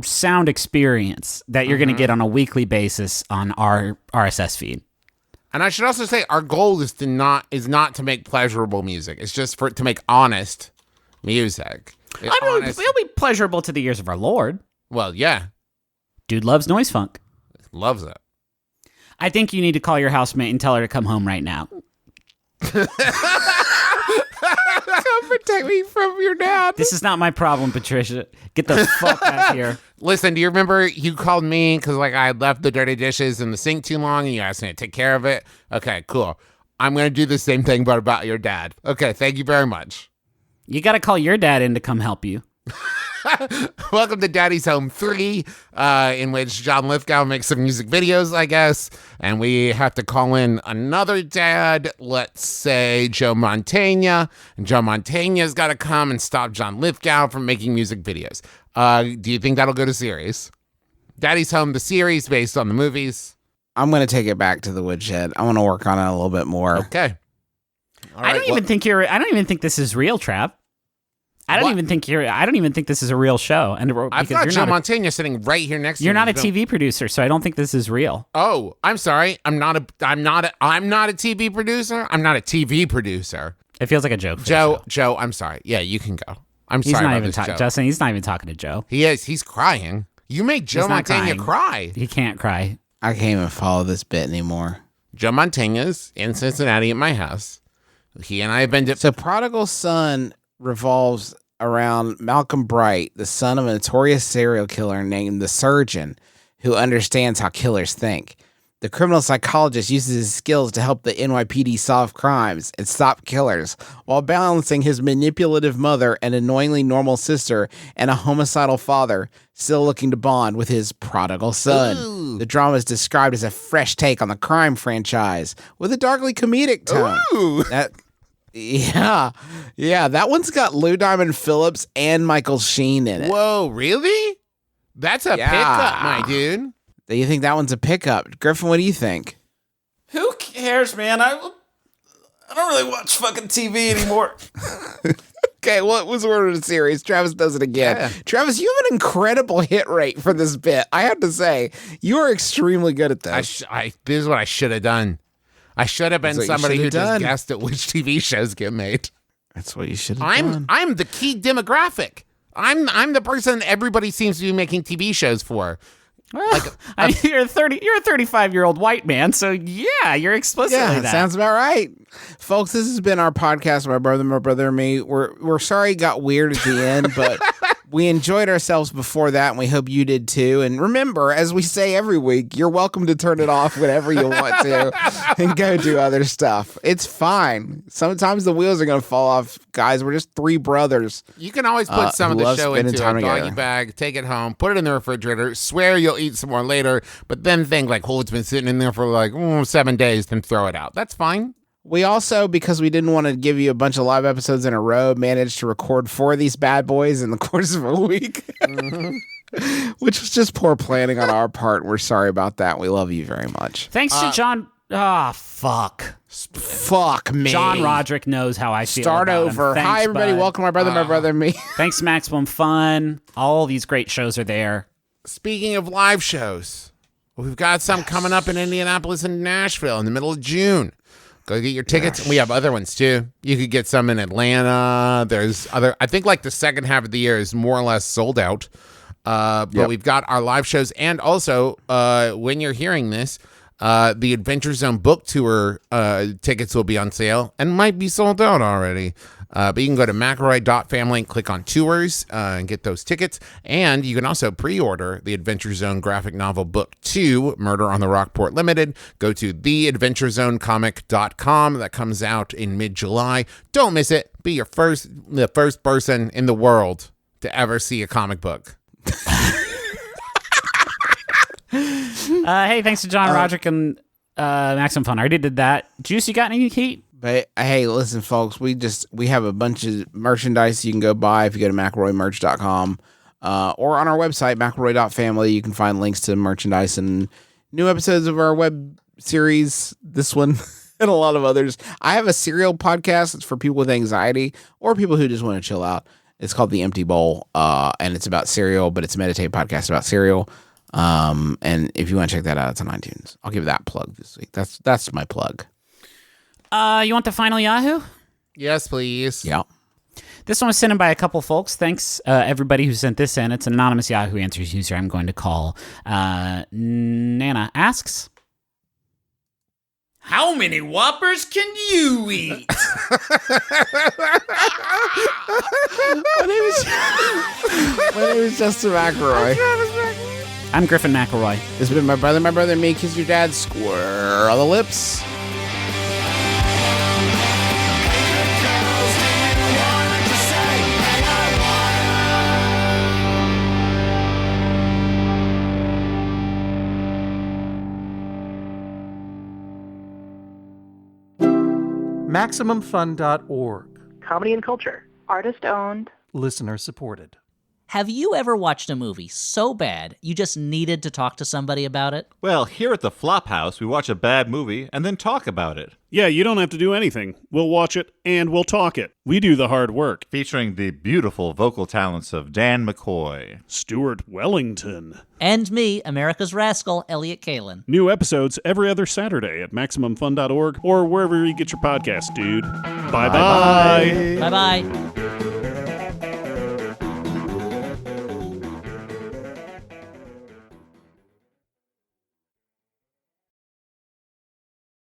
sound experience that you're going to get on a weekly basis on our RSS feed. And I should also say our goal is not to make pleasurable music. It's just to make honest music. It'll be pleasurable to the ears of our Lord. Well, yeah. Dude loves noise funk. Loves it. I think you need to call your housemate and tell her to come home right now. Come protect me from your dad. This is not my problem, Patricia. Get the fuck out of here. Listen, do you remember you called me because I left the dirty dishes in the sink too long and you asked me to take care of it? Okay, cool. I'm going to do the same thing, but about your dad. Okay, thank you very much. You got to call your dad in to come help you. Welcome to Daddy's Home 3, in which John Lithgow makes some music videos, I guess, and we have to call in another dad, let's say Joe Montaigne, and Joe Montaigne's got to come and stop John Lithgow from making music videos. Do you think that'll go to series? Daddy's Home, the series based on the movies. I'm going to take it back to the woodshed. I want to work on it a little bit more. Okay. All right, I don't even think this is real, Trav. I don't even think this is a real show. And I've got Joe Montaigne sitting right here next to me. You're not a TV producer, so I don't think this is real. Oh, I'm sorry. I'm not a TV producer. I'm not a TV producer. It feels like a joke. Joe, I'm sorry. Yeah, you can go. He's sorry not about even this, Joe. Justin, he's not even talking to Joe. He is. He's crying. You made Joe Montaigne cry. He can't cry. I can't even follow this bit anymore. Joe Montaigne's in Cincinnati at my house. He and I have been So Prodigal Son revolves around Malcolm Bright, the son of a notorious serial killer named the Surgeon, who understands how killers think. The criminal psychologist uses his skills to help the NYPD solve crimes and stop killers, while balancing his manipulative mother, an annoyingly normal sister, and a homicidal father, still looking to bond with his prodigal son. Ooh. The drama is described as a fresh take on the crime franchise, with a darkly comedic tone. Ooh. Yeah, that one's got Lou Diamond Phillips and Michael Sheen in it. Whoa, really? That's a pickup, my dude. Do you think that one's a pickup? Griffin, what do you think? Who cares, man? I don't really watch fucking TV anymore. Okay, what was the word of the series? Travis does it again. Yeah. Travis, you have an incredible hit rate for this bit. I have to say, you are extremely good at this. This is what I should have done. I should have been That's what you somebody should who have just done. guessed at which TV shows get made. That's what you should have done. I'm the key demographic. I'm the person everybody seems to be making TV shows for. Well, you're a 35-year-old white man, so yeah, you're explicitly that. Sounds about right. Folks, this has been our podcast, My Brother and Me. We're sorry it got weird at the end, but We enjoyed ourselves before that, and we hope you did too. And remember, as we say every week, you're welcome to turn it off whenever you want to and go do other stuff. It's fine. Sometimes the wheels are going to fall off. Guys, we're just three brothers. You can always put some of the show into a doggy together. bag, take it home, put it in the refrigerator, swear you'll eat some more later, but then think like, oh, it's been sitting in there for like 7 days, then throw it out. That's fine. We also, because we didn't want to give you a bunch of live episodes in a row, managed to record 4 of these bad boys in the course of a week, which was just poor planning on our part. We're sorry about that. We love you very much. Thanks to John. Fuck. Fuck me. John Roderick knows how I feel. Start about over. him. Thanks, Hi, everybody. bud. Welcome, my brother, and me. Thanks, Maximum Fun. All these great shows are there. Speaking of live shows, we've got some coming up in Indianapolis and Nashville in the middle of June. Go get your tickets. We have other ones too. You could get some in Atlanta. There's other, I think like the second half of the year is more or less sold out. But we've got our live shows. And also, when you're hearing this, the Adventure Zone book tour tickets will be on sale and might be sold out already. But you can go to McElroy.family and click on tours and get those tickets. And you can also pre-order the Adventure Zone graphic novel book 2, Murder on the Rockport Limited. Go to theadventurezonecomic.com. That comes out in mid-July. Don't miss it. Be the first person in the world to ever see a comic book. Hey, thanks to John Roderick and Maximum Fun. I already did that. Juice, you got any heat? But hey, listen, folks, we have a bunch of merchandise you can go buy if you go to McElroymerch.com or on our website, McElroy.family. You can find links to merchandise and new episodes of our web series, this one, and a lot of others. I have a cereal podcast. It's for people with anxiety or people who just want to chill out. It's called The Empty Bowl, and it's about cereal, but it's a meditate podcast about cereal. And if you want to check that out, it's on iTunes. I'll give that plug this week. That's my plug. You want the final Yahoo? Yes, please. Yeah. This one was sent in by a couple folks. Thanks, everybody who sent this in. It's an anonymous Yahoo Answers user I'm going to call. Nana asks, How many Whoppers can you eat? My name is Justin McElroy. I'm Griffin McElroy. This has been my brother, and me. Kiss your dad square on the lips. MaximumFun.org. Comedy and culture. Artist owned. Listener supported. Have you ever watched a movie so bad you just needed to talk to somebody about it? Well, here at the Flophouse, we watch a bad movie and then talk about it. Yeah, you don't have to do anything. We'll watch it and we'll talk it. We do the hard work. Featuring the beautiful vocal talents of Dan McCoy, Stuart Wellington, and me, America's Rascal, Elliot Kalin. New episodes every other Saturday at MaximumFun.org or wherever you get your podcast, dude. Bye-bye. Bye-bye.